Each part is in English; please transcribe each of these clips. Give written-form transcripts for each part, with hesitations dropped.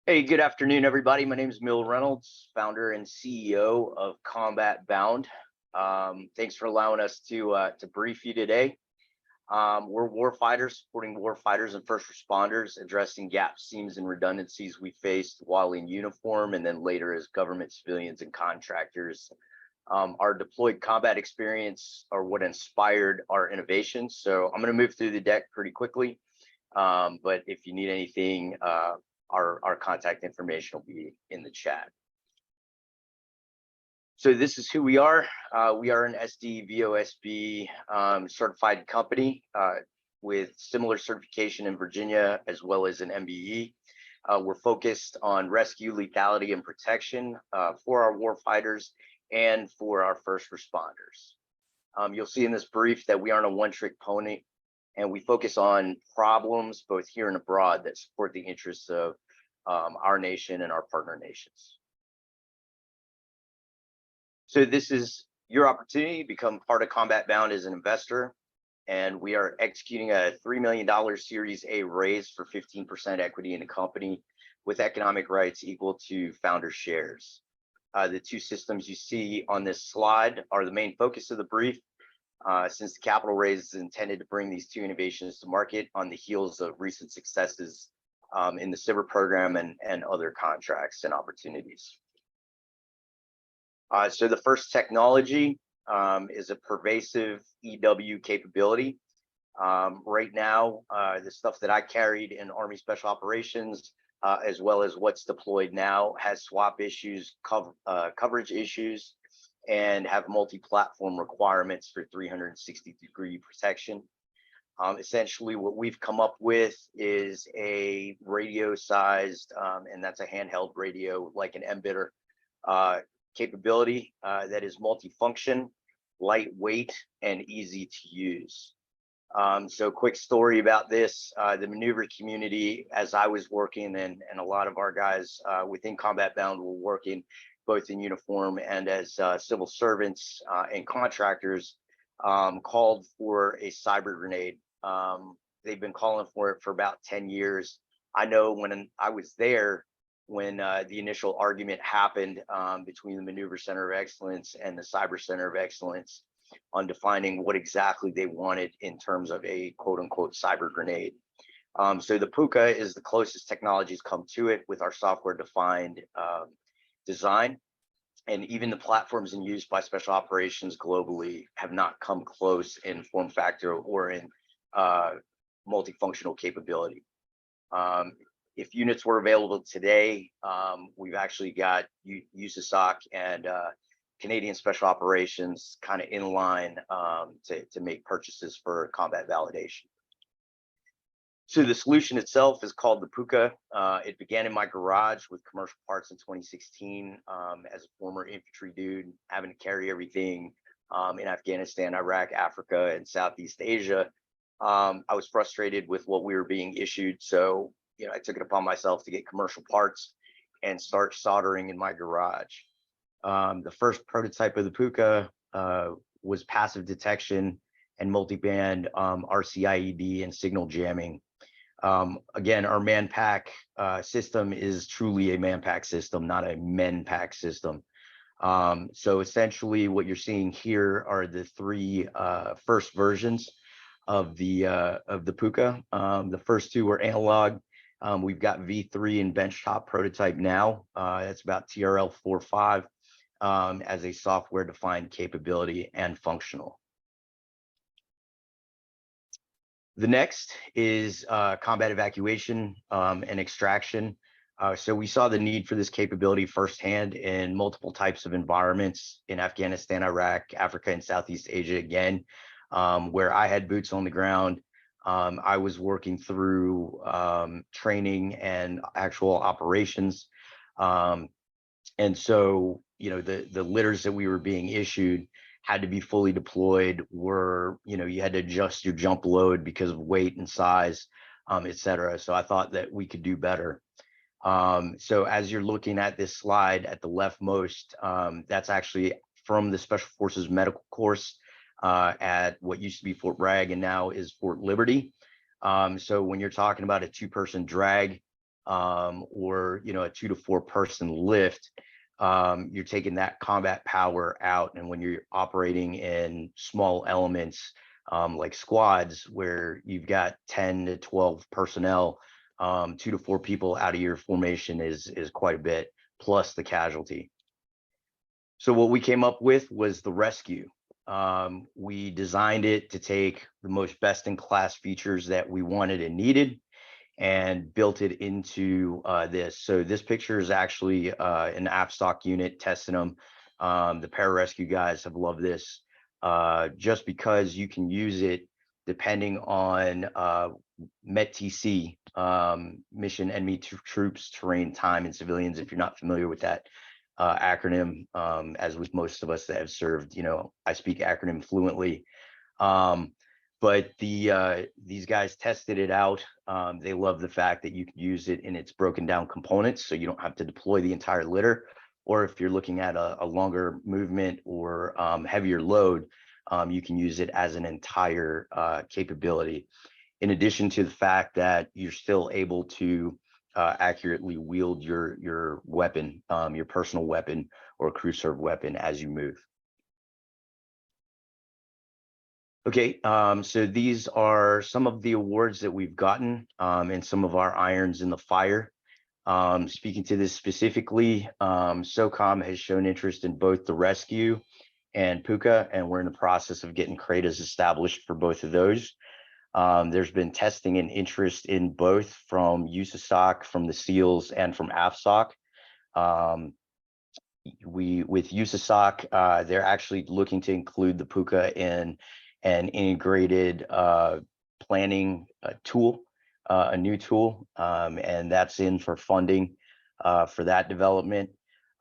Hey, good afternoon, everybody. My name is Mill Reynolds, founder and CEO of Combat Bound. Thanks for allowing us to brief you today. We're warfighters supporting warfighters and first responders, addressing gaps, seams, and redundancies we faced while in uniform, and then later as government civilians and contractors. Our deployed combat experience are what inspired our innovations. So I'm going to move through the deck pretty quickly. But if you need anything, our contact information will be in the chat. So this is who we are. We are an SD VOSB certified company with similar certification in Virginia as well as an MBE. We're focused on rescue, lethality, and protection for our warfighters and for our first responders. You'll see in this brief that we aren't a one-trick pony, and we focus on problems both here and abroad that support the interests of our nation and our partner nations. So this is your opportunity to become part of Combat Bound as an investor, and we are executing a $3 million Series A raise for 15% equity in the company with economic rights equal to founder shares. The two systems you see on this slide are the main focus of the brief, since the capital raise is intended to bring these two innovations to market on the heels of recent successes in the cyber program and other contracts and opportunities. So the first technology is a pervasive EW capability. Right now, the stuff that I carried in Army Special Operations, as well as what's deployed now, has swap issues, coverage issues, and have multi-platform requirements for 360-degree protection. Essentially, what we've come up with is a radio-sized, and that's a handheld radio, like an embedder capability that is multifunction, lightweight, and easy to use. So quick story about this, the maneuver community, as I was working, and a lot of our guys within Combat Bound were working both in uniform and as civil servants and contractors, called for a cyber grenade. They've been calling for it for about 10 years. I know when I was there, when the initial argument happened between the Maneuver Center of Excellence and the Cyber Center of Excellence on defining what exactly they wanted in terms of a quote unquote cyber grenade. So the Puka is the closest technologies come to it with our software defined design. And even the platforms in use by special operations globally have not come close in form factor or in multifunctional capability. If units were available today, we've actually got USASOC and Canadian Special Operations kind of in line to make purchases for combat validation. So the solution itself is called the Puka. It began in my garage with commercial parts in 2016 as a former infantry dude, having to carry everything in Afghanistan, Iraq, Africa, and Southeast Asia. I was frustrated with what we were being issued. So, I took it upon myself to get commercial parts and start soldering in my garage. The first prototype of the Puka was passive detection and multiband RCIED and signal jamming. Again, our man-pack system is truly a man-pack system, not a men-pack system. So essentially what you're seeing here are the three first versions of the Puka. The first two were analog. We've got V3 and benchtop prototype now. That's about TRL 4.5 as a software-defined capability and functional. The next is combat evacuation and extraction. So we saw the need for this capability firsthand in multiple types of environments in Afghanistan, Iraq, Africa, and Southeast Asia again, where I had boots on the ground. I was working through training and actual operations. And so, the litters that we were being issued had to be fully deployed, were, you had to adjust your jump load because of weight and size, et cetera. So I thought that we could do better. So as you're looking at this slide at the leftmost, that's actually from the Special Forces medical course at what used to be Fort Bragg and now is Fort Liberty. So when you're talking about a two-person drag, or a 2 to 4 person lift, you're taking that combat power out. And when you're operating in small elements, like squads, where you've got 10 to 12 personnel, 2 to 4 people out of your formation is quite a bit, plus the casualty. So what we came up with was the Rescue. We designed it to take the most best-in-class features that we wanted and needed, and built it into this. So this picture is actually an AFSOC unit testing them. The pararescue guys have loved this, just because you can use it depending on METTC, mission enemy troops, terrain, time, and civilians. If you're not familiar with that acronym, as with most of us that have served, I speak acronym fluently. But these guys tested it out. They love the fact that you can use it in its broken down components, so you don't have to deploy the entire litter. Or if you're looking at a longer movement or heavier load, you can use it as an entire capability. In addition to the fact that you're still able to accurately wield your weapon, your personal weapon or crew serve weapon as you move. Okay, so these are some of the awards that we've gotten, and some of our irons in the fire. Speaking to this specifically, SOCOM has shown interest in both the Rescue and Puka, and we're in the process of getting CRADAs established for both of those. There's been testing and interest in both from USASOC, from the SEALs, and from AFSOC. With USASOC, they're actually looking to include the Puka in an integrated planning tool, a new tool, and that's in for funding for that development.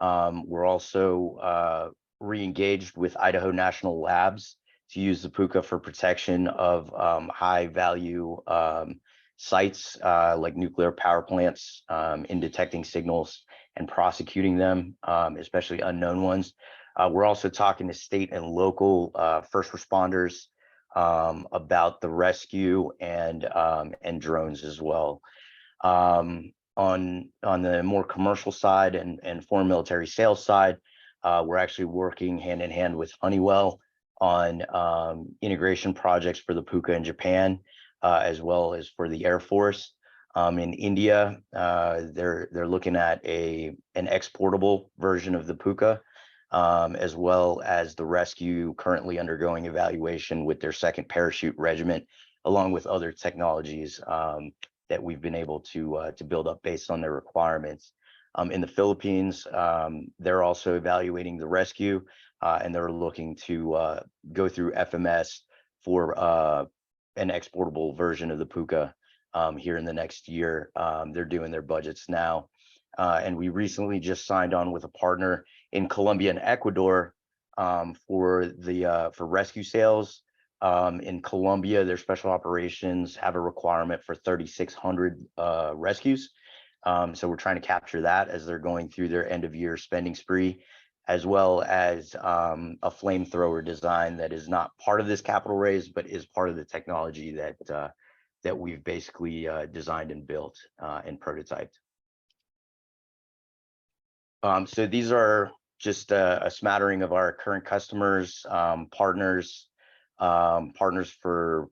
We're also re-engaged with Idaho National Labs to use the Puka for protection of high value sites like nuclear power plants, in detecting signals and prosecuting them, especially unknown ones. We're also talking to state and local first responders about the Rescue and drones as well. On the more commercial side and foreign military sales side, we're actually working hand in hand with Honeywell on integration projects for the Puka in Japan, as well as for the Air Force. In India, they're looking at an exportable version of the Puka, as well as the Rescue currently undergoing evaluation with their second parachute regiment, along with other technologies that we've been able to build up based on their requirements. In the Philippines, they're also evaluating the Rescue, and they're looking to go through FMS for an exportable version of the Puka here in the next year. They're doing their budgets now. And we recently just signed on with a partner in Colombia and Ecuador for rescue sales. In Colombia, their special operations have a requirement for 3,600 rescues. So we're trying to capture that as they're going through their end of year spending spree, as well as a flamethrower design that is not part of this capital raise, but is part of the technology that we've basically designed and built and prototyped. So these are just a smattering of our current customers, partners for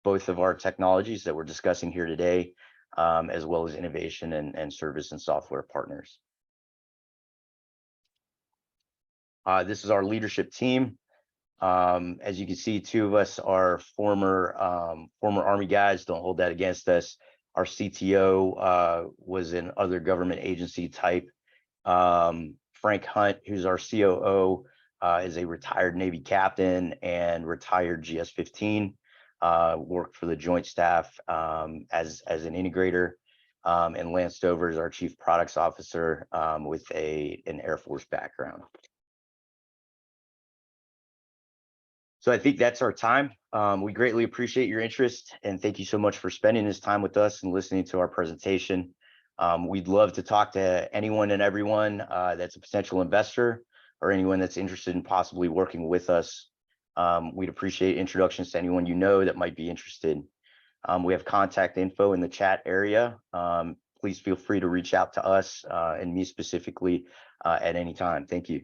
both of our technologies that we're discussing here today, as well as innovation and service and software partners. This is our leadership team. As you can see, two of us are former Army guys. Don't hold that against us. Our CTO was in other government agency type. Frank Hunt, who's our COO, is a retired Navy captain and retired GS-15. Worked for the Joint Staff as an integrator. And Lance Stover is our Chief Products Officer with an Air Force background. So I think that's our time. We greatly appreciate your interest, and thank you so much for spending this time with us and listening to our presentation. We'd love to talk to anyone and everyone that's a potential investor or anyone that's interested in possibly working with us. We'd appreciate introductions to anyone you know that might be interested. We have contact info in the chat area. please feel free to reach out to us and me specifically at any time. Thank you.